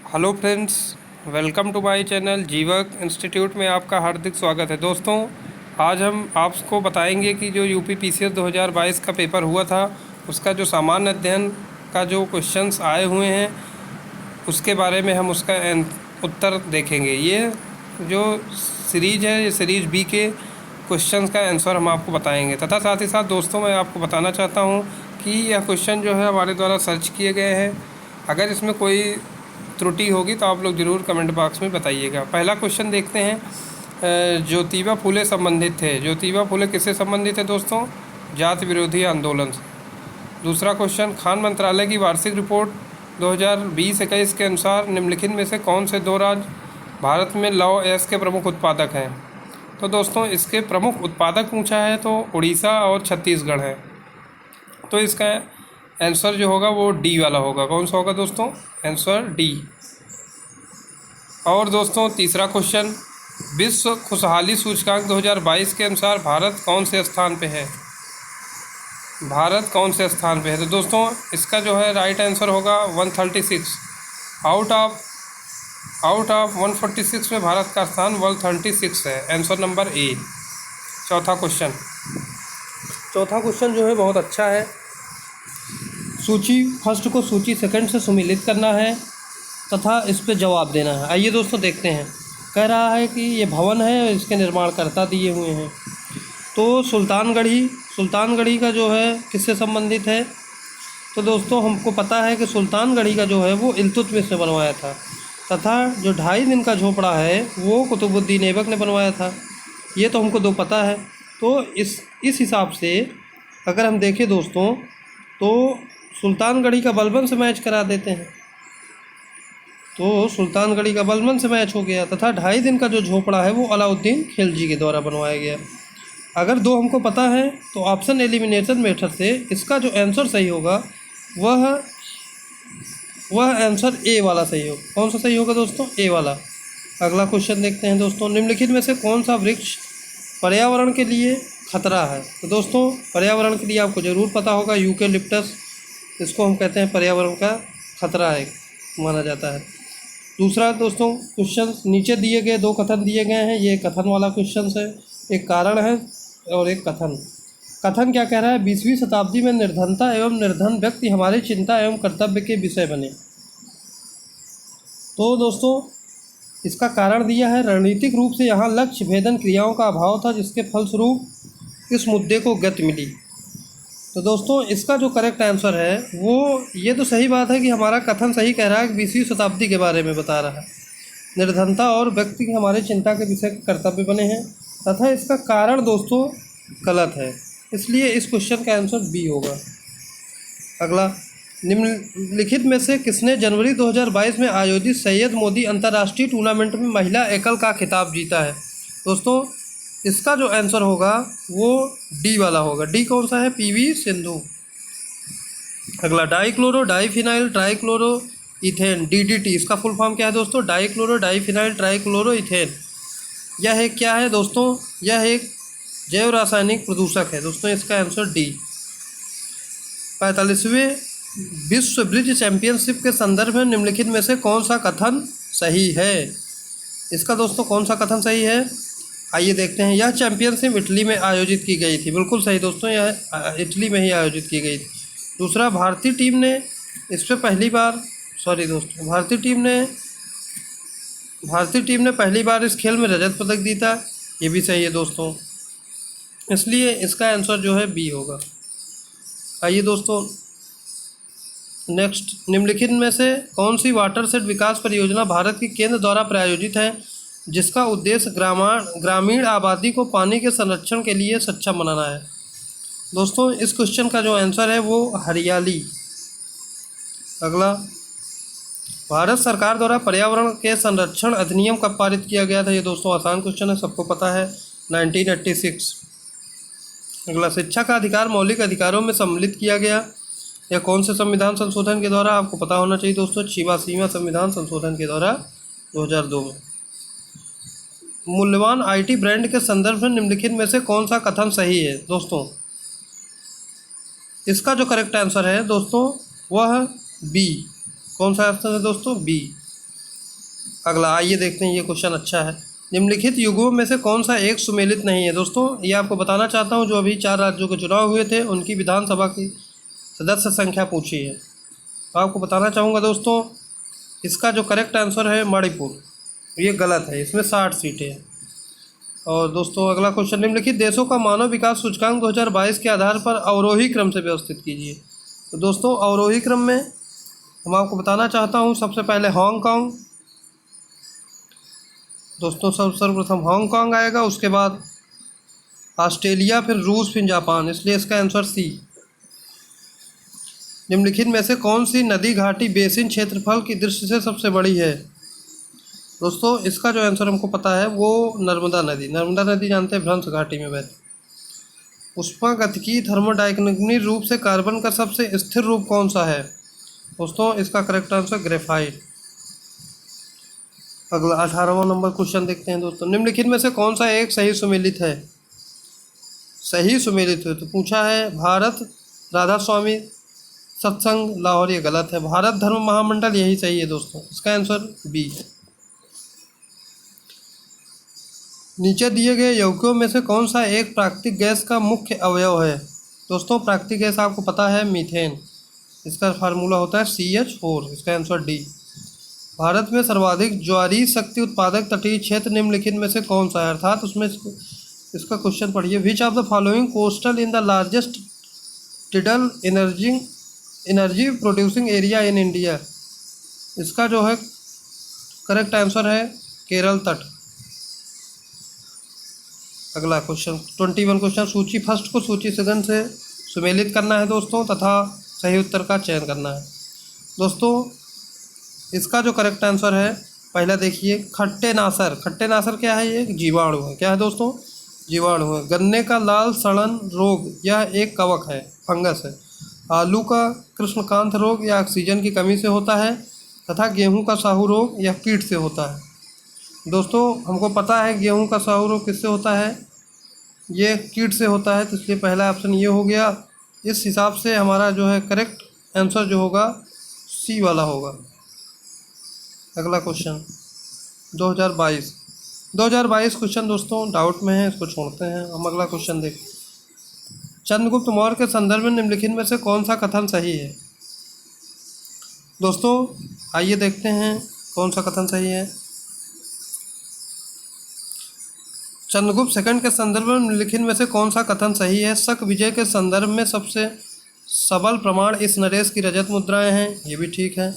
Hello friends, welcome to my channel Jeevak institute में आपका हार्दिक स्वागत है। दोस्तों, आज हम आपको बताएंगे कि जो यूपी पीसीएस 2022 का पेपर हुआ था उसका जो सामान्य अध्ययन का जो क्वेश्चंस आए हुए हैं उसके बारे में हम उसका उत्तर देखेंगे। ये जो सीरीज़ है, ये सीरीज़ बी के क्वेश्चंस का आंसर हम आपको बताएंगे तथा साथ ही साथ दोस्तों मैं आपको बताना चाहता हूँ कि यह क्वेश्चन जो है हमारे द्वारा सर्च किए गए हैं। अगर इसमें कोई त्रुटि होगी तो आप लोग ज़रूर कमेंट बॉक्स में बताइएगा। पहला क्वेश्चन देखते हैं। ज्योतिबा फुले संबंधित थे। ज्योतिबा फुले किससे संबंधित है दोस्तों? जाति विरोधी आंदोलन से। दूसरा क्वेश्चन, खान मंत्रालय की वार्षिक रिपोर्ट 2020-21 के अनुसार निम्नलिखित में से कौन से दो राज्य भारत में लौह अयस्क के प्रमुख उत्पादक हैं? तो दोस्तों इसके प्रमुख उत्पादक पूछा है तो उड़ीसा और छत्तीसगढ़ है। तो इसका आंसर जो होगा वो डी वाला होगा। कौन सा होगा दोस्तों? Answer D. और दोस्तों तीसरा क्वेश्चन, विश्व खुशहाली सूचकांक 2022 के अनुसार भारत कौन से स्थान पे है? भारत कौन से स्थान पे है? तो दोस्तों इसका जो है राइट आंसर होगा 136। आउट ऑफ 146 में भारत का स्थान 136 है। Answer number A. चौथा क्वेश्चन जो है बहुत अच्छा है। सूची फर्स्ट को सूची सेकंड से सम्मिलित करना है तथा इस पे जवाब देना है। आइए दोस्तों देखते हैं। कह रहा है कि ये भवन है, इसके निर्माणकर्ता दिए हुए हैं। तो सुल्तानगढ़ी का जो है किससे संबंधित है? तो दोस्तों हमको पता है कि सुल्तानगढ़ी का जो है वो इल्तुतमिश ने बनवाया था तथा जो 2.5 दिन का झोपड़ा है वो कुतुबुद्दीन ऐबक ने बनवाया था। ये तो हमको दो पता है। तो इस हिसाब से अगर हम देखें दोस्तों तो सुल्तानगढ़ी का बलबन से मैच करा देते हैं। तो सुल्तानगढ़ी का बलबन से मैच हो गया तथा 2.5 दिन का जो झोपड़ा है वो अलाउद्दीन खिलजी के द्वारा बनवाया गया। अगर दो हमको पता है तो ऑप्शन एलिमिनेशन मेथड से इसका जो आंसर सही होगा वह आंसर ए वाला सही होगा। कौन सा सही होगा दोस्तों? ए वाला। अगला क्वेश्चन देखते हैं दोस्तों। निम्नलिखित में से कौन सा वृक्ष पर्यावरण के लिए खतरा है? तो दोस्तों पर्यावरण के लिए आपको ज़रूर पता होगा यूकेलिप्टस। इसको हम कहते हैं पर्यावरण का खतरा है माना जाता है। दूसरा दोस्तों क्वेश्चन नीचे दिए गए दो कथन दिए गए हैं। ये कथन वाला क्वेश्चन है। एक कारण है और एक कथन क्या कह रहा है? 20वीं शताब्दी में निर्धनता एवं निर्धन व्यक्ति हमारी चिंता एवं कर्तव्य के विषय बने। तो दोस्तों इसका कारण दिया है, रणनीतिक रूप से यहाँ लक्ष्य भेदन क्रियाओं का अभाव था जिसके फलस्वरूप इस मुद्दे को गति मिली। तो दोस्तों इसका जो करेक्ट आंसर है वो ये तो सही बात है कि हमारा कथन सही कह रहा है कि 20वीं शताब्दी के बारे में बता रहा है। निर्धनता और व्यक्ति के हमारे चिंता के विषय के कर्तव्य बने हैं तथा इसका कारण दोस्तों गलत है, इसलिए इस क्वेश्चन का आंसर बी होगा। अगला, निम्नलिखित में से किसने जनवरी 2022 में आयोजित सैयद मोदी अंतर्राष्ट्रीय टूर्नामेंट में महिला एकल का खिताब जीता है? दोस्तों इसका जो आंसर होगा वो डी वाला होगा। डी कौन सा है? पीवी सिंधु। अगला, dichloro diphenyl trichloro ethane DDT, इसका फुल फॉर्म क्या है दोस्तों? Dichloro diphenyl trichloro ethane. यह एक क्या है दोस्तों? यह एक जैव रासायनिक प्रदूषक है दोस्तों। इसका आंसर डी। 45वें विश्व ब्रिज चैंपियनशिप के संदर्भ में निम्नलिखित में से कौन सा कथन सही है? इसका दोस्तों कौन सा कथन सही है? आइए देखते हैं। यह चैंपियनशिप इटली में आयोजित की गई थी। बिल्कुल सही दोस्तों, यह इटली में ही आयोजित की गई थी। दूसरा, भारतीय टीम ने इस पर पहली बार भारतीय टीम ने पहली बार इस खेल में रजत पदक जीता। ये भी सही है दोस्तों, इसलिए इसका आंसर जो है बी होगा। आइए दोस्तों नेक्स्ट, निम्नलिखित में से कौन सी वाटरशेड विकास परियोजना भारत की केंद्र द्वारा प्रायोजित है जिसका उद्देश्य ग्रामीण आबादी को पानी के संरक्षण के लिए सक्षम बनाना है? दोस्तों इस क्वेश्चन का जो आंसर है वो हरियाली। अगला, भारत सरकार द्वारा पर्यावरण के संरक्षण अधिनियम कब पारित किया गया था? ये दोस्तों आसान क्वेश्चन है, सबको पता है, 1986। अगला, शिक्षा का अधिकार मौलिक अधिकारों में सम्मिलित किया गया यह कौन से संविधान संशोधन के द्वारा? आपको पता होना चाहिए दोस्तों, 6वां संविधान संशोधन के द्वारा 2002 में। मूल्यवान आईटी ब्रांड के संदर्भ में निम्नलिखित में से कौन सा कथन सही है? दोस्तों इसका जो करेक्ट आंसर है दोस्तों वह बी। कौन सा आंसर है दोस्तों? बी। अगला आइए देखते हैं, ये क्वेश्चन अच्छा है। निम्नलिखित युगों में से कौन सा एक सुमेलित नहीं है? दोस्तों ये आपको बताना चाहता हूँ, जो अभी 4 राज्यों के चुनाव हुए थे उनकी विधानसभा की सदस्य संख्या पूछी है। तो आपको बताना चाहूँगा दोस्तों, इसका जो करेक्ट आंसर है मणिपुर, ये गलत है, इसमें 60 सीटें हैं। और दोस्तों अगला क्वेश्चन, निम्नलिखित देशों का मानव विकास सूचकांक 2022 के आधार पर अवरोही क्रम से व्यवस्थित कीजिए। तो दोस्तों अवरोही क्रम में हम आपको बताना चाहता हूँ, सबसे पहले हांगकांग, दोस्तों सर्वप्रथम हांगकांग आएगा, उसके बाद ऑस्ट्रेलिया, फिर रूस, फिर जापान, इसलिए इसका आंसर सी। निम्नलिखित में से कौन सी नदी घाटी बेसिन क्षेत्रफल की दृष्टि से सबसे बड़ी है? दोस्तों इसका जो आंसर हमको पता है वो नर्मदा नदी जानते हैं, भ्रंश घाटी में बहती। उष्मागतिकी थर्मोडायनामिक रूप से कार्बन का सबसे स्थिर रूप कौन सा है? दोस्तों इसका करेक्ट आंसर ग्रेफाइट। अगला 18वां नंबर क्वेश्चन देखते हैं दोस्तों, निम्नलिखित में से कौन सा एक सही सुमेलित है? सही सुमेलित है तो पूछा है भारत राधा स्वामी सत्संग लाहौर, ये गलत है। भारत धर्म महामंडल यही सही है दोस्तों, इसका आंसर बी। नीचे दिए गए यौगिकों में से कौन सा एक प्राकृतिक गैस का मुख्य अवयव है? दोस्तों प्राकृतिक गैस आपको पता है मीथेन, इसका फार्मूला होता है CH4, इसका आंसर डी। भारत में सर्वाधिक ज्वारीय शक्ति उत्पादक तटीय क्षेत्र निम्नलिखित में से कौन सा है? अर्थात उसमें इसका क्वेश्चन पढ़िए, which of the following coastal in the largest tidal energy producing area in India? इसका जो है करेक्ट आंसर है केरल तट। अगला क्वेश्चन 21 क्वेश्चन, सूची फर्स्ट को सूची सेकंड से सुमेलित करना है दोस्तों, तथा सही उत्तर का चयन करना है। दोस्तों इसका जो करेक्ट आंसर है, पहला देखिए खट्टेनासर क्या है? ये जीवाणु है। क्या है दोस्तों? जीवाणु है। गन्ने का लाल सड़न रोग, यह एक कवक है, फंगस है। आलू का कृष्णकांत रोग, यह ऑक्सीजन की कमी से होता है। तथा गेहूं का साहू रोग, यह कीट से होता है। दोस्तों हमको पता है गेहूं का साहू रोग किससे होता है, ये कीट से होता है, तो इसलिए पहला ऑप्शन ये हो गया। इस हिसाब से हमारा जो है करेक्ट आंसर जो होगा सी वाला होगा। अगला क्वेश्चन 2022 क्वेश्चन दोस्तों डाउट में है, इसको छोड़ते हैं। हम अगला क्वेश्चन देखते हैं, चंद्रगुप्त मौर्य के संदर्भ में निम्नलिखित में से कौन सा कथन सही है? दोस्तों आइए देखते हैं कौन सा कथन सही है। चंद्रगुप्त सेकंड के संदर्भ में निम्नलिखित में से कौन सा कथन सही है? शक विजय के संदर्भ में सबसे सबल प्रमाण इस नरेश की रजत मुद्राएं हैं, ये भी ठीक है।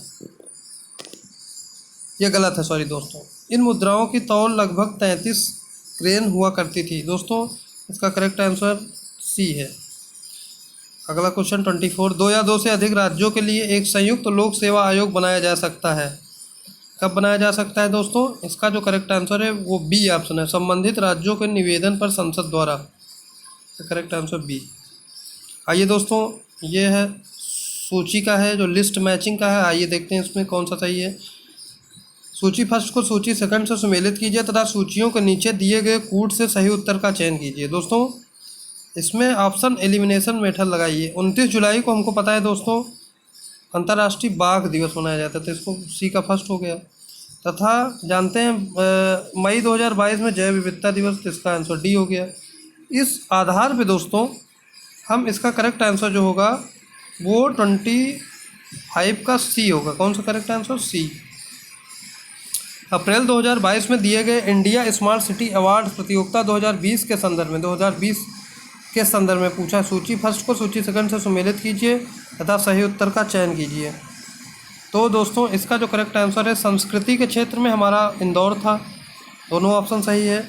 ये गलत है, सॉरी दोस्तों। इन मुद्राओं की तौल लगभग 33 ग्रेन हुआ करती थी। दोस्तों इसका करेक्ट आंसर सी है। अगला क्वेश्चन 24, 2 या 2 से अधिक राज्यों के लिए एक संयुक्त लोक सेवा आयोग बनाया जा सकता है। कब बनाया जा सकता है दोस्तों? इसका जो करेक्ट आंसर है वो बी ऑप्शन है, संबंधित राज्यों के निवेदन पर संसद द्वारा। Correct answer B. आइए दोस्तों ये है सूची का है, जो लिस्ट मैचिंग का है। आइए देखते हैं इसमें कौन सा सही है। सूची फर्स्ट को सूची सेकंड से सुमेलित कीजिए तथा सूचियों के नीचे दिए गए कूट से सही उत्तर का चयन कीजिए। दोस्तों इसमें ऑप्शन एलिमिनेशन मेथड लगाइए। 29 जुलाई को हमको पता है दोस्तों अंतर्राष्ट्रीय बाघ दिवस मनाया जाता है, तो इसको सी का फर्स्ट हो गया। तथा जानते हैं मई 2022 में जैव विविधता दिवस, तो इसका आंसर डी हो गया। इस आधार पे दोस्तों हम इसका करेक्ट आंसर जो होगा वो 25 का सी होगा। कौन सा करेक्ट आंसर? सी। अप्रैल 2022 में दिए गए इंडिया स्मार्ट सिटी अवार्ड प्रतियोगिता 2020 के संदर्भ में पूछा, सूची फर्स्ट को सूची सेकंड से सुमेलित कीजिए तथा सही उत्तर का चयन कीजिए। तो दोस्तों इसका जो करेक्ट आंसर है, संस्कृति के क्षेत्र में हमारा इंदौर था, दोनों ऑप्शन सही है।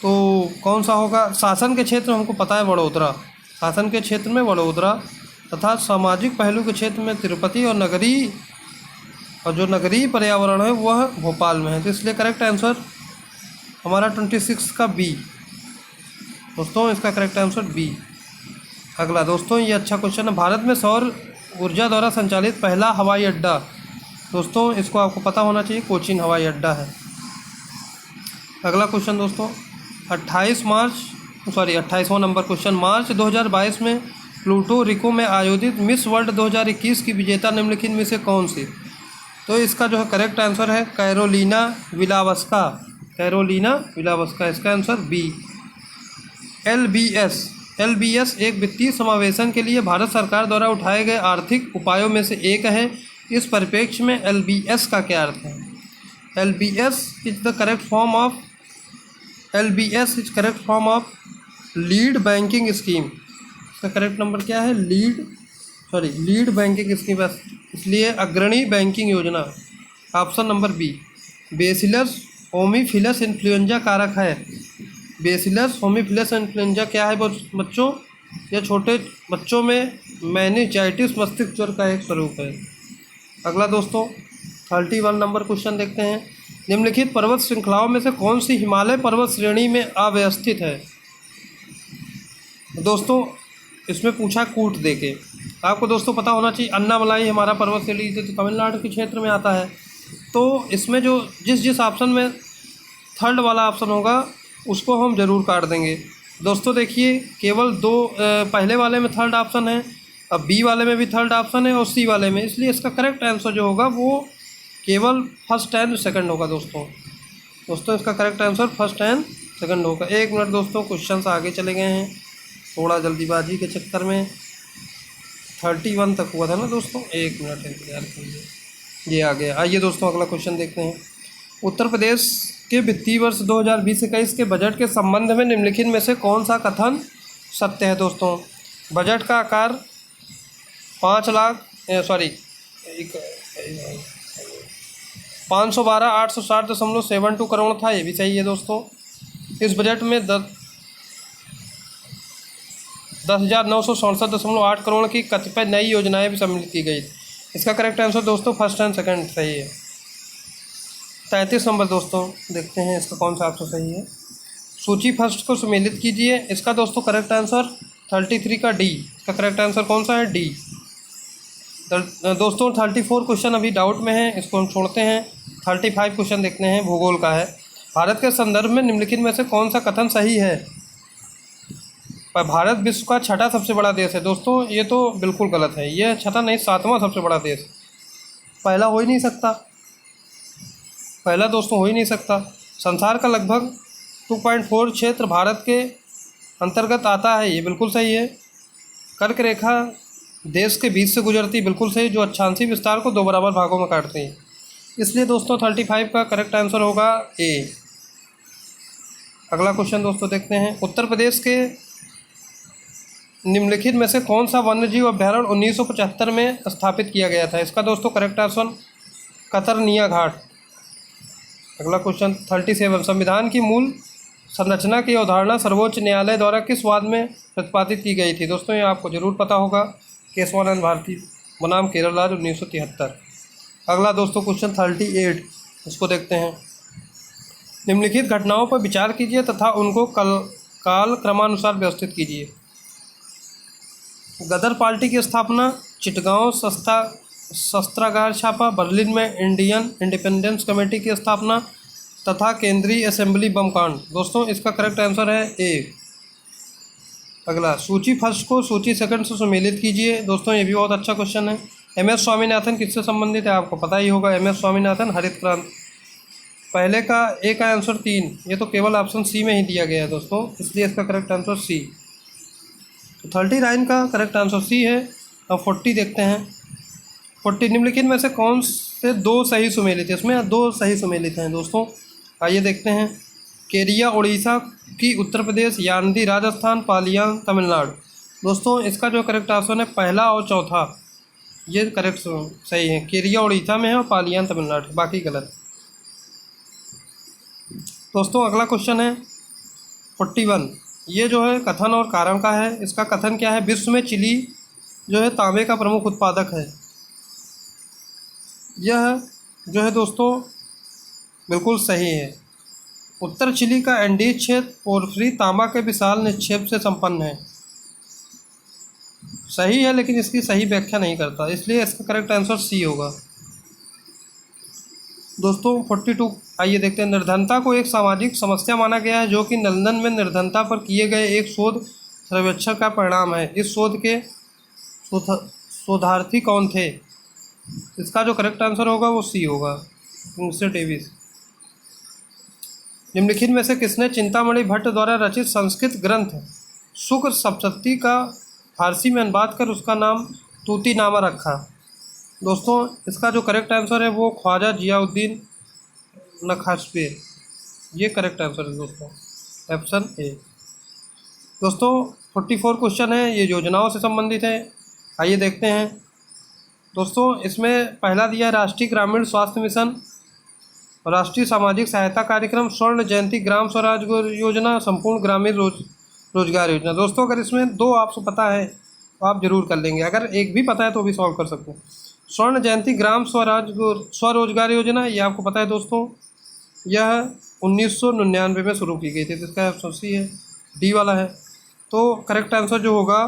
तो कौन सा होगा? शासन के क्षेत्र में हमको पता है वडोदरा, शासन के क्षेत्र में वडोदरा, तथा सामाजिक पहलू के क्षेत्र में तिरुपति, और जो नगरीय पर्यावरण है वह भोपाल में है, तो इसलिए करेक्ट आंसर हमारा 26 का बी। दोस्तों इसका करेक्ट आंसर बी। अगला दोस्तों ये अच्छा क्वेश्चन है, भारत में सौर ऊर्जा द्वारा संचालित पहला हवाई अड्डा। दोस्तों इसको आपको पता होना चाहिए, कोचीन हवाई अड्डा है। अगला क्वेश्चन दोस्तों 28वां नंबर क्वेश्चन, मार्च 2022 में प्लूटो रिको में आयोजित मिस वर्ल्ड 2021 की विजेता निम्नलिखित में से कौन सी? तो इसका जो है करेक्ट आंसर है कैरोलिना विलावस्का। कैरोलिना विलावस्का, इसका answer B. L B S एक वित्तीय समावेशन के लिए भारत सरकार द्वारा उठाए गए आर्थिक उपायों में से एक है। इस परिप्रेक्ष्य में एल बी एस का क्या अर्थ है? L B S is the correct form of LBS is correct form of lead banking scheme. इसका करेक्ट नंबर क्या है? लीड बैंकिंग स्कीम, बस इसलिए अग्रणी बैंकिंग योजना। Option number B. Bacillus haemophilus influenzae कारक है। बेसिलस होमीफिलस इन्फ्लुएंजा क्या है बच्चों? यह छोटे बच्चों में मेनिंजाइटिस मस्तिष्क ज्वर का एक स्वरूप है। अगला दोस्तों 31 नंबर क्वेश्चन देखते हैं। निम्नलिखित पर्वत श्रृंखलाओं में से कौन सी हिमालय पर्वत श्रेणी में अवस्थित है? दोस्तों इसमें पूछा कूट देके। आपको दोस्तों पता होना चाहिए अन्नामलाई हमारा पर्वत श्रेणी तो तमिलनाडु के क्षेत्र में आता है। तो इसमें जो जिस ऑप्शन में थर्ड वाला ऑप्शन होगा उसको हम ज़रूर काट देंगे। दोस्तों देखिए केवल दो पहले वाले में थर्ड ऑप्शन है, अब बी वाले में भी थर्ड ऑप्शन है और सी वाले में, इसलिए इसका करेक्ट आंसर जो होगा वो केवल फर्स्ट एंड सेकंड होगा। दोस्तों इसका correct answer first and second होगा। 1 मिनट दोस्तों, क्वेश्चन आगे चले गए हैं थोड़ा जल्दीबाजी के चक्कर में। 31 तक हुआ था ना दोस्तों, 1 मिनट इंतजार कीजिए, ये आ गया। आइए दोस्तों अगला क्वेश्चन देखते हैं। उत्तर प्रदेश के वित्तीय वर्ष 2020-21 के बजट के संबंध में निम्नलिखित में से कौन सा कथन सत्य है? दोस्तों बजट का आकार 512,860.72 करोड़ था, ये भी सही है दोस्तों। इस बजट में 10,967.8 करोड़ की कतिपय नई योजनाएं भी सम्मिलित की गई। इसका करेक्ट आंसर दोस्तों फर्स्ट एंड सेकंड सही है। 33 नंबर दोस्तों देखते हैं इसका कौन सा ऑप्शन सही है। सूची फर्स्ट को सम्मिलित कीजिए। इसका दोस्तों करेक्ट आंसर 33 का डी। इसका करेक्ट आंसर कौन सा है? डी। दोस्तों 34 क्वेश्चन अभी डाउट में है, इसको हम छोड़ते हैं। 35 क्वेश्चन देखते हैं, भूगोल का है। भारत के संदर्भ में निम्नलिखित में से कौन सा कथन सही है? पर भारत विश्व का छठा सबसे बड़ा देश है। दोस्तों ये तो बिल्कुल गलत है, यह छठा नहीं 7वां सबसे बड़ा देश। पहला हो ही नहीं सकता, पहला दोस्तों हो ही नहीं सकता। संसार का लगभग 2.4 क्षेत्र भारत के अंतर्गत आता है, ये बिल्कुल सही है। कर्क रेखा देश के बीच से गुजरती, बिल्कुल सही, जो अक्षांशीय विस्तार को 2 बराबर भागों में काटती है। इसलिए दोस्तों 35 का करेक्ट आंसर होगा ए। अगला क्वेश्चन दोस्तों देखते हैं। उत्तर प्रदेश के निम्नलिखित में से कौन सा वन्यजीव अभ्यारण्य 1975 में स्थापित किया गया था? इसका दोस्तों करेक्ट आंसर कतरनिया घाट। अगला क्वेश्चन 37। संविधान की मूल संरचना की अवधारणा सर्वोच्च न्यायालय द्वारा किस वाद में प्रतिपादित की गई थी? दोस्तों ये आपको जरूर पता होगा, केशवानंद भारती बनाम केरल राज्य 1973। अगला दोस्तों क्वेश्चन 38, इसको देखते हैं। निम्नलिखित घटनाओं पर विचार कीजिए तथा उनको काल क्रमानुसार व्यवस्थित कीजिए। गदर पार्टी की स्थापना, चिटगांव शस्त्रागार छापा, बर्लिन में इंडियन इंडिपेंडेंस कमेटी की स्थापना तथा केंद्रीय असेंबली बम कांड। दोस्तों इसका करेक्ट आंसर है ए। अगला सूची फर्स्ट को सूची सेकंड से सम्मिलित कीजिए। दोस्तों ये भी बहुत अच्छा क्वेश्चन है। एम.एस. स्वामीनाथन किससे संबंधित है? आपको पता ही होगा, एम.एस. स्वामीनाथन हरित क्रांति। पहले का ए का आंसर 3, ये तो केवल ऑप्शन सी में ही दिया गया है दोस्तों, इसलिए इसका करेक्ट आंसर सी। तो 39 का करेक्ट आंसर सी है। अब 40 देखते हैं। 40 निम्नलिखित में से कौन से 2 सही सुमेलित है? इसमें 2 सही सुमेलित हैं दोस्तों, आइए देखते हैं। केरिया उड़ीसा की उत्तर प्रदेश, यानदी राजस्थान, पालियान तमिलनाडु। दोस्तों इसका जो करेक्ट ऑप्शन है पहला और चौथा, ये करेक्ट सही है। केरिया उड़ीसा में है और पालियान तमिलनाडु, बाकी गलत। दोस्तों अगला क्वेश्चन है 41। ये जो है कथन और कारण का है। इसका कथन क्या है? विश्व में चिली जो है तांबे का प्रमुख उत्पादक है। यह जो है दोस्तों बिल्कुल सही है। उत्तर चिली का एंडीज क्षेत्र पोर्फिरी तांबा के विशाल निक्षेप से संपन्न है। सही है लेकिन इसकी सही व्याख्या नहीं करता, इसलिए इसका करेक्ट आंसर सी होगा। दोस्तों 42 आइए देखते हैं। निर्धनता को एक सामाजिक समस्या माना गया है जो कि लंदन में निर्धनता पर किए गए एक शोध सर्वेक्षण का परिणाम है। इस शोध के शोधार्थी कौन थे? इसका जो करेक्ट आंसर होगा वो सी होगा, किंगस्ले डेविस। निम्नलिखित में से किसने चिंतामणि भट्ट द्वारा रचित संस्कृत ग्रंथ शुक्र सप्तशती का फारसी में अनुवाद कर उसका नाम तूतीनामा रखा? दोस्तों इसका जो करेक्ट आंसर है वो ख्वाजा जियाउद्दीन नक्शबंदी, ये करेक्ट आंसर है दोस्तों, ऑप्शन ए। दोस्तों 44 क्वेश्चन है, ये योजनाओं से संबंधित है। आइए देखते हैं दोस्तों। इसमें पहला दिया है राष्ट्रीय ग्रामीण स्वास्थ्य मिशन, राष्ट्रीय सामाजिक सहायता कार्यक्रम, स्वर्ण जयंती ग्राम स्वराज योजना, संपूर्ण ग्रामीण रोजगार योजना। दोस्तों अगर इसमें दो आपको पता है तो आप जरूर कर लेंगे, अगर एक भी पता है तो भी सॉल्व कर सकते हैं। स्वर्ण जयंती ग्राम स्वरोजगार योजना ये आपको पता है दोस्तों, यह 1999 में शुरू की गई थी, तो इसका ऑप्शन सी है, डी वाला है। तो करेक्ट आंसर जो होगा,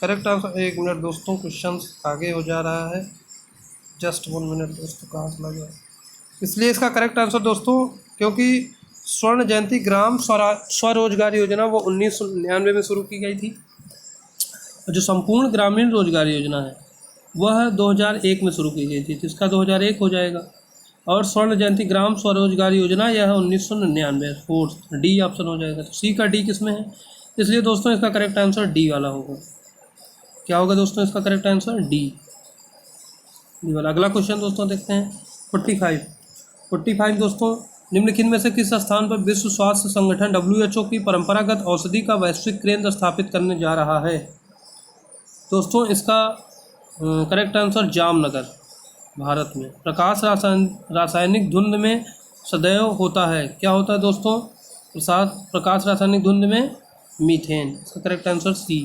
करेक्ट आंसर, एक मिनट दोस्तों क्वेश्चन आगे हो जा रहा है, जस्ट 1 मिनट दोस्तों, कहाँ चला गया। इसलिए इसका करेक्ट आंसर दोस्तों, क्योंकि स्वर्ण जयंती ग्राम स्वरोजगार योजना वो 1999 में शुरू की गई थी, और जो संपूर्ण ग्रामीण रोजगार योजना है वह 2001 में शुरू की गई थी, तो इसका 2001 हो जाएगा। और स्वर्ण जयंती ग्राम स्वरोजगार योजना यह 1999, फोर्थ डी ऑप्शन हो जाएगा। तो सी का डी किस में है, इसलिए दोस्तों इसका करेक्ट आंसर डी वाला होगा। क्या होगा दोस्तों इसका करेक्ट आंसर, डी वाला। अगला क्वेश्चन दोस्तों देखते हैं 45 दोस्तों, निम्नलिखित में से किस स्थान पर विश्व स्वास्थ्य संगठन WHO की परंपरागत औषधि का वैश्विक केंद्र स्थापित करने जा रहा है? दोस्तों इसका करेक्ट आंसर जामनगर, भारत में। प्रकाश रासायनिक धुंध में सदैव होता है, क्या होता है दोस्तों, प्रकाश रासायनिक धुंध में मीथेन, इसका correct answer C.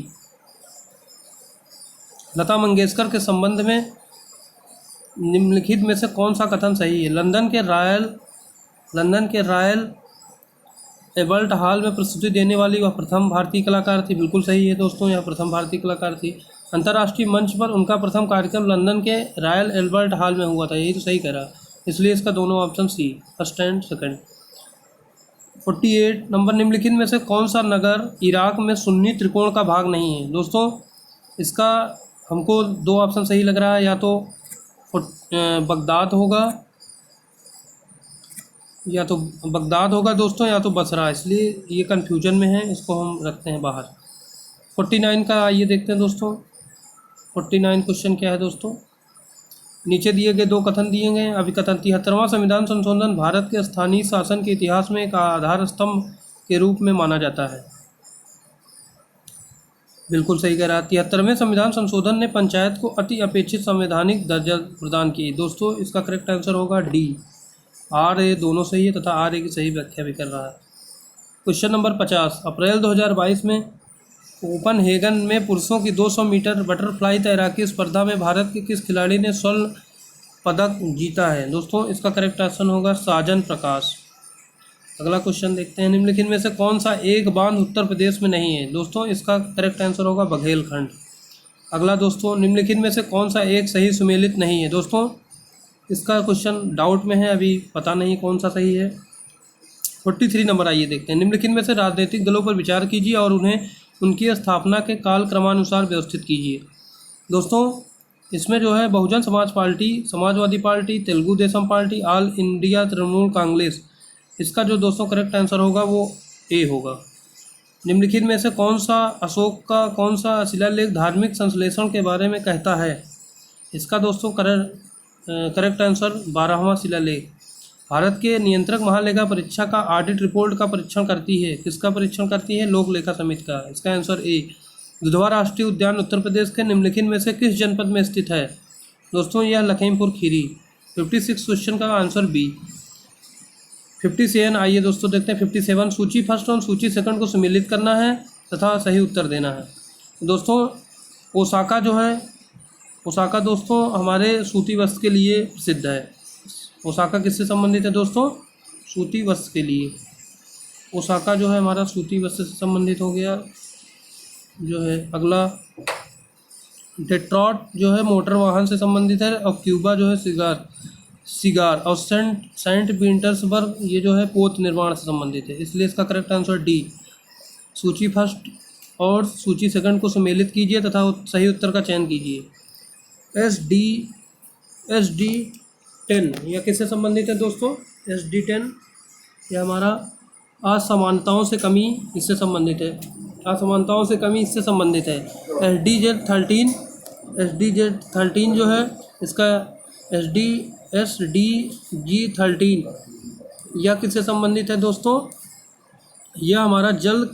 Lata Mangeshkar के संबंध में निम्नलिखित में से कौन सा कथन सही है? लंदन के रॉयल एल्बर्ट हॉल में प्रस्तुति देने वाली वह प्रथम भारतीय कलाकार थी, बिल्कुल सही है दोस्तों, यह प्रथम भारतीय कलाकार थी। अंतर्राष्ट्रीय मंच पर उनका प्रथम कार्यक्रम लंदन के रॉयल एल्बर्ट हॉल में हुआ था, यही तो सही कह रहा, इसलिए इसका दोनों option C, first and second. 48 number, निम्नलिखित में से कौन सा नगर इराक में सुन्नी त्रिकोण का भाग नहीं है? दोस्तों इसका हमको दो ऑप्शन सही लग रहा है, या तो बगदाद होगा दोस्तों, या तो बसरा, इसलिए ये कन्फ्यूजन में है, इसको हम रखते हैं बाहर। 49 का आइए देखते हैं दोस्तों। 49 क्वेश्चन क्या है दोस्तों, नीचे दिए गए दो कथन दिए गए। अभिकथन 73वां संविधान संशोधन भारत के स्थानीय शासन के इतिहास में एक आधार स्तंभ के रूप में माना जाता है, बिल्कुल सही कह रहा है। 73वें संविधान संशोधन ने पंचायत को अति अपेक्षित संवैधानिक दर्जा प्रदान की, दोस्तों इसका करेक्ट आंसर होगा डी। आर ए दोनों सही है तथा आर ए की सही व्याख्या भी कर रहा है। क्वेश्चन नंबर 50, अप्रैल 2022 में कोपनहेगन में पुरुषों की 200 मीटर बटरफ्लाई तैराकी स्पर्धा में भारत के किस खिलाड़ी ने स्वर्ण पदक जीता है? दोस्तों इसका करेक्ट आंसर होगा साजन प्रकाश। अगला क्वेश्चन देखते हैं, निम्नलिखित में से कौन सा एक बांध उत्तर प्रदेश में नहीं है? दोस्तों इसका करेक्ट आंसर होगा बघेलखंड। अगला दोस्तों, निम्नलिखित में से कौन सा एक सही सुमेलित नहीं है? दोस्तों इसका क्वेश्चन डाउट में है, अभी पता नहीं कौन सा सही है। 43 नंबर आइए देखते हैं, निम्नलिखित में से राजनीतिक दलों पर विचार कीजिए और उन्हें उनकी स्थापना के काल क्रमानुसार व्यवस्थित कीजिए। दोस्तों इसमें जो है Bahujan Samaj party, Samajwadi party, Telugu Desam party, all India Trinamool Congress, इसका जो दोस्तों करेक्ट आंसर होगा वो ए होगा। निम्नलिखित में से कौन सा अशोक का कौन सा शिलालेख धार्मिक संश्लेषण के बारे में कहता है? इसका दोस्तों करेक्ट आंसर 12वां शिलालेख भारत के नियंत्रक महालेखा परीक्षा का ऑडिट रिपोर्ट का परीक्षण करती है, किसका परीक्षण करती है? लोक लेखा समिति का, इसका आंसर ए। दुधवा राष्ट्रीय उद्यान उत्तर प्रदेश के निम्नलिखित में से किस जनपद में स्थित है? दोस्तों यह लखीमपुर खीरी। 56 क्वेश्चन का आंसर बी। 57 आइए दोस्तों देखते हैं। 57 सूची फर्स्ट और सूची सेकंड को सम्मिलित करना है तथा सही उत्तर देना है। दोस्तों ओसाका जो है, ओसाका दोस्तों हमारे सूती वस्त्र के लिए प्रसिद्ध है। ओसाका किससे संबंधित है दोस्तों? सूती वस्त्र के लिए। ओसाका जो है हमारा सूती वस्त्र से संबंधित हो गया जो है। अगला डेट्रॉइट जो है मोटर वाहन से संबंधित है, और क्यूबा जो है सिगार और सेंट पीटर्सबर्ग ये जो है पोत निर्माण से संबंधित है, इसलिए इसका करेक्ट आंसर डी। सूची फर्स्ट और सूची सेकंड को सम्मिलित कीजिए तथा सही उत्तर का चयन कीजिए। एस डी SD10 यह किससे संबंधित है दोस्तों? SD10 यह हमारा असमानताओं से कमी इससे संबंधित है, असमानताओं से कमी इससे संबंधित है। SDG13 जो है इसका SDG13 यह किससे संबंधित है दोस्तों? यह हमारा जल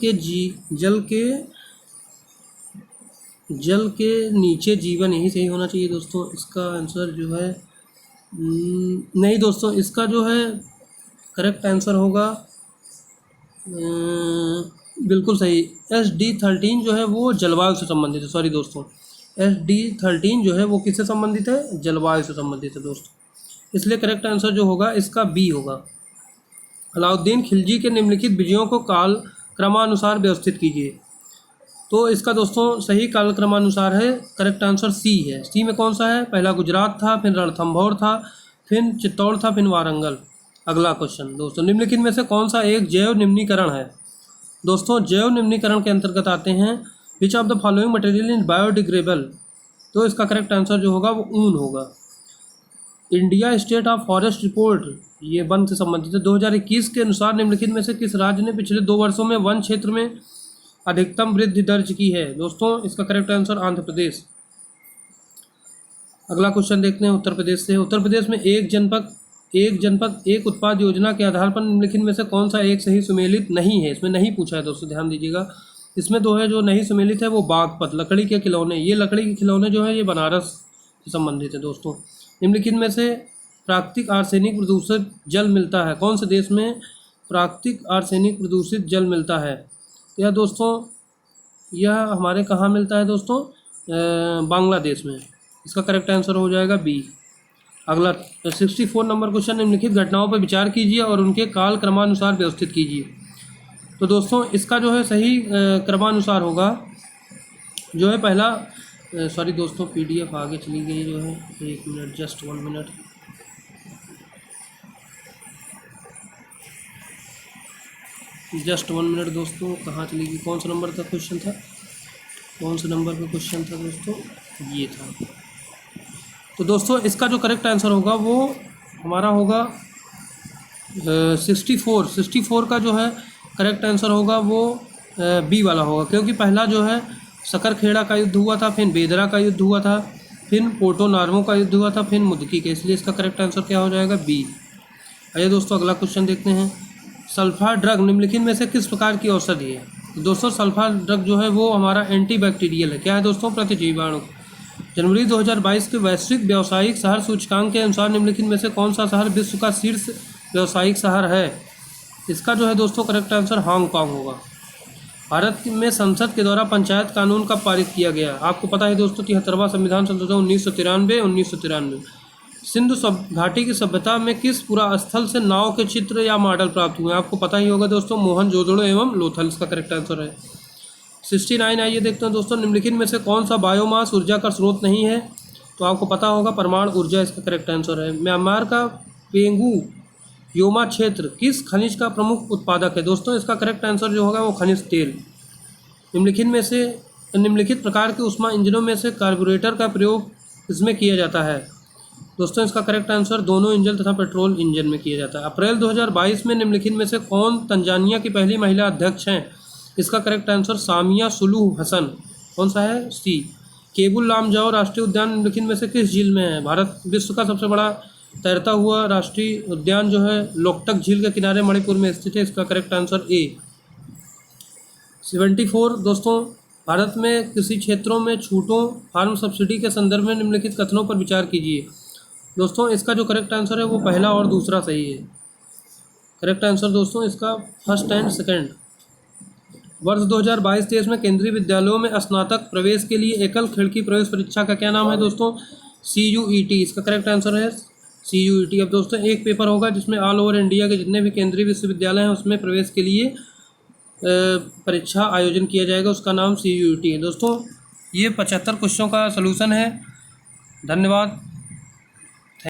के नीचे जीवन, यही सही होना चाहिए दोस्तों। इसका आंसर जो है नहीं दोस्तों, इसका जो है करेक्ट आंसर होगा बिल्कुल सही, SD13 जो है वो जलवायु से संबंधित है। सॉरी दोस्तों, SD13 जो है वो किससे संबंधित है? जलवायु से संबंधित है दोस्तों, इसलिए करेक्ट आंसर जो होगा इसका बी होगा। अलाउद्दीन खिलजी के निम्नलिखित विजयों को काल क्रमानुसार व्यवस्थित कीजिए। तो इसका दोस्तों सही काल क्रमानुसार है, करेक्ट आंसर सी है। सी में कौन सा है? पहला गुजरात था, फिर रणथंभौर था, फिर चित्तौड़ था, फिर वारंगल। अगला क्वेश्चन दोस्तों, निम्नलिखित में से कौन सा एक जैव निम्नीकरण है? दोस्तों जैव निम्नीकरण के अंतर्गत आते हैं which of the following material in biodegradable. तो इसका करेक्ट आंसर जो होगा वो ऊन होगा। India state of forest report ये वन से संबंधित है। 2021 के अनुसार निम्नलिखित में से किस राज्य ने पिछले 2 वर्षों में वन क्षेत्र में अधिकतम वृद्धि दर्ज की है? दोस्तों इसका करेक्ट आंसर आंध्र प्रदेश। अगला क्वेश्चन देखते हैं उत्तर प्रदेश से। उत्तर प्रदेश में एक जनपद एक उत्पाद योजना के आधार पर निम्नलिखित में से कौन सा एक सही सुमेलित नहीं है? इसमें नहीं पूछा है दोस्तों, ध्यान दीजिएगा। इसमें दो है जो नहीं सुमेलित है, वो बागपत लकड़ी के खिलौने। ये लकड़ी के खिलौने जो है ये बनारस से संबंधित है दोस्तों। निम्नलिखित में से प्राकृतिक आर्सेनिक प्रदूषित जल मिलता है? कौन से देश में प्राकृतिक आर्सेनिक प्रदूषित जल मिलता है? यह दोस्तों यह हमारे कहाँ मिलता है दोस्तों? बांग्लादेश में। इसका करेक्ट आंसर हो जाएगा बी। अगला 64 नंबर क्वेश्चन, निम्नलिखित घटनाओं पर विचार कीजिए और उनके काल क्रमानुसार व्यवस्थित कीजिए। तो दोस्तों इसका जो है सही क्रमानुसार होगा जो है पहला, सॉरी दोस्तों PDF आगे चली गई जो है, 1 minute, just 1 minute. Just 1 minute दोस्तों, कहाँ चली गई? कौन सा नंबर का क्वेश्चन था? कौन से नंबर का क्वेश्चन था दोस्तों? ये था। तो दोस्तों इसका जो करेक्ट आंसर होगा वो हमारा होगा 64 का जो है करेक्ट आंसर होगा वो बी वाला होगा, क्योंकि पहला जो है सकरखेड़ा का युद्ध हुआ था, फिर बेदरा का युद्ध हुआ था, फिर पोर्टो नार्वो का युद्ध हुआ था, फिर मुदकी का, इसलिए इसका करेक्ट आंसर क्या हो जाएगा? बी। आइए दोस्तों अगला क्वेश्चन देखते हैं। सल्फा ड्रग निम्नलिखित में से किस प्रकार की औषधि है? दोस्तों सल्फा ड्रग जो है वो हमारा एंटीबैक्टीरियल है। क्या है दोस्तों? प्रतिजीवाणु। जनवरी 2022 के वैश्विक व्यावसायिक शहर सूचकांक के अनुसार निम्नलिखित में से कौन सा शहर विश्व का शीर्ष व्यावसायिक शहर है? इसका जो है दोस्तों करेक्ट आंसर हांगकांग होगा। भारत में संसद के द्वारा पंचायत कानून कब पारित किया गया? आपको पता है दोस्तों 73वां संविधान संशोधन 1993। सिंधु घाटी की सभ्यता में किस पुरा स्थल से नाव के चित्र या मॉडल प्राप्त हुए? आपको पता ही होगा दोस्तों, मोहनजोदड़ो एवं लोथल इसका करेक्ट आंसर है। 69 आइए देखते हैं दोस्तों, निम्नलिखित में से कौन सा बायोमास ऊर्जा का स्रोत नहीं है? तो आपको पता होगा परमाणु ऊर्जा इसका करेक्ट आंसर है। म्यांमार का पेंगू योमा क्षेत्र किस खनिज का प्रमुख उत्पादक है? दोस्तों इसका करेक्ट आंसर जो होगा वो खनिज तेल। निम्नलिखित प्रकार के ऊष्मा इंजनों में से कार्बोरेटर का प्रयोग इसमें किया जाता है? दोस्तों इसका करेक्ट आंसर दोनों इंजन तथा पेट्रोल इंजन में किया जाता है। अप्रैल 2022 में निम्नलिखित में से कौन तंजानिया की पहली महिला अध्यक्ष हैं? इसका करेक्ट आंसर सामिया सुलूह हसन। कौन सा है? सी। केबुल लामजाओ राष्ट्रीय उद्यान निम्नलिखित में से किस झील में है? भारत विश्व का सबसे बड़ा तैरता हुआ राष्ट्रीय उद्यान जो है लोकटक झील के किनारे मणिपुर में स्थित है। इसका करेक्ट आंसर ए। 74 दोस्तों, भारत में कृषि क्षेत्रों में छूटों फार्म सब्सिडी के संदर्भ में निम्नलिखित कथनों पर विचार कीजिए। दोस्तों इसका जो करेक्ट आंसर है वो पहला और दूसरा सही है। करेक्ट आंसर दोस्तों इसका फर्स्ट एंड सेकंड। वर्ष 2022-23 में केंद्रीय विद्यालयों में स्नातक प्रवेश के लिए एकल खिड़की प्रवेश परीक्षा का क्या नाम है दोस्तों? CUET। इसका करेक्ट आंसर है CUET। अब दोस्तों एक पेपर होगा जिसमें ऑल ओवर इंडिया के जितने भी केंद्रीय विश्वविद्यालय हैं उसमें प्रवेश के लिए परीक्षा आयोजन किया जाएगा, उसका नाम CUET है। दोस्तों ये 75 क्वेश्चनों का सलूशन है। धन्यवाद।